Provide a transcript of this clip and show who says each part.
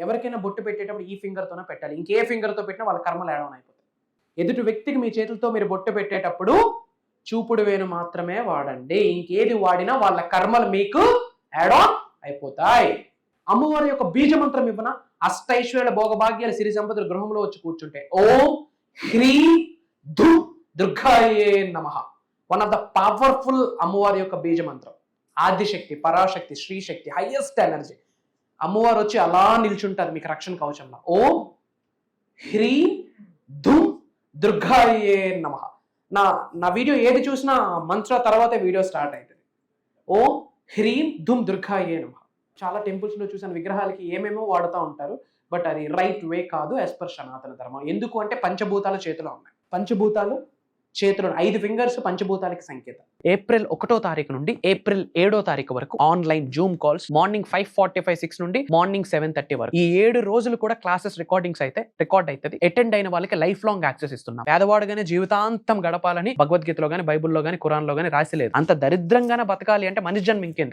Speaker 1: ఎవరికైనా బొట్టు పెట్టేటప్పుడు ఈ ఫింగర్తోనే పెట్టాలి. ఇంకే ఫింగర్తో పెట్టినా వాళ్ళ కర్మలు యాడ్ ఆన్ అయిపోతాయి. ఎదుటి వ్యక్తికి మీ చేతులతో మీరు బొట్టు పెట్టేటప్పుడు చూపుడు వేలు మాత్రమే వాడండి. ఇంకేది వాడినా వాళ్ళ కర్మలు మీకు యాడ్ ఆన్ అయిపోతాయి. అమ్మవారి యొక్క బీజ మంత్రం ఇవ్వన అష్టైశ్వర్యాల భోగభాగ్యాలు సిరి సంపదలు గృహంలో వచ్చి కూర్చుంటే ఓం హ్రీం ధూం దుర్గాయే నమః. వన్ ఆఫ్ ద పవర్ఫుల్ అమ్మవారి యొక్క బీజ మంత్రం. Adishakti, Parashakti, Srishakti, highest energy. అమ్మవారు వచ్చి అలా నిల్చుంటారు మీకు రక్షణ కవచంలో. ఓం హ్రీం ధూం దుర్గాయే నమః. నా వీడియో ఏది చూసినా మంత్ర తర్వాతే వీడియో స్టార్ట్ అవుతుంది. ఓం హ్రీం ధూం దుర్గాయే నమః. చాలా టెంపుల్స్లో చూసిన విగ్రహాలకి ఏమేమో వాడుతూ ఉంటారు. బట్ అది రైట్ వే కాదు యాజ్ పర్ సనాతన ధర్మం. ఎందుకు అంటే పంచభూతాలు చేతిలో ఉన్నాయి. పంచభూతాలు చేతులు 5 ఫింగర్స్ పంచభూతాలకి సంకేతం. ఏప్రిల్ 1వ తారీఖు నుండి ఏప్రిల్ 7వ తారీఖు వరకు ఆన్లైన్ జూమ్ కాల్స్ మార్నింగ్ 5:45 నుండి మార్నింగ్ 7:30 వరకు. ఈ 7 రోజులు కూడా క్లాసెస్ రికార్డ్ అవుతుంది. అటెండ్ అయిన వాళ్ళకి లైఫ్ లాంగ్ యాక్సెస్ ఇస్తున్నాం. పేదవాడుగానే జీవితాంతం గడపాలని భగవద్గీతలో గానీ, బైబుల్లో గానీ, ఖురాన్లో గానీ రాసి లేదు. అంత దరిద్రంగానే బతకాలి అంటే మనిషి జన్మ ఇంకేంది.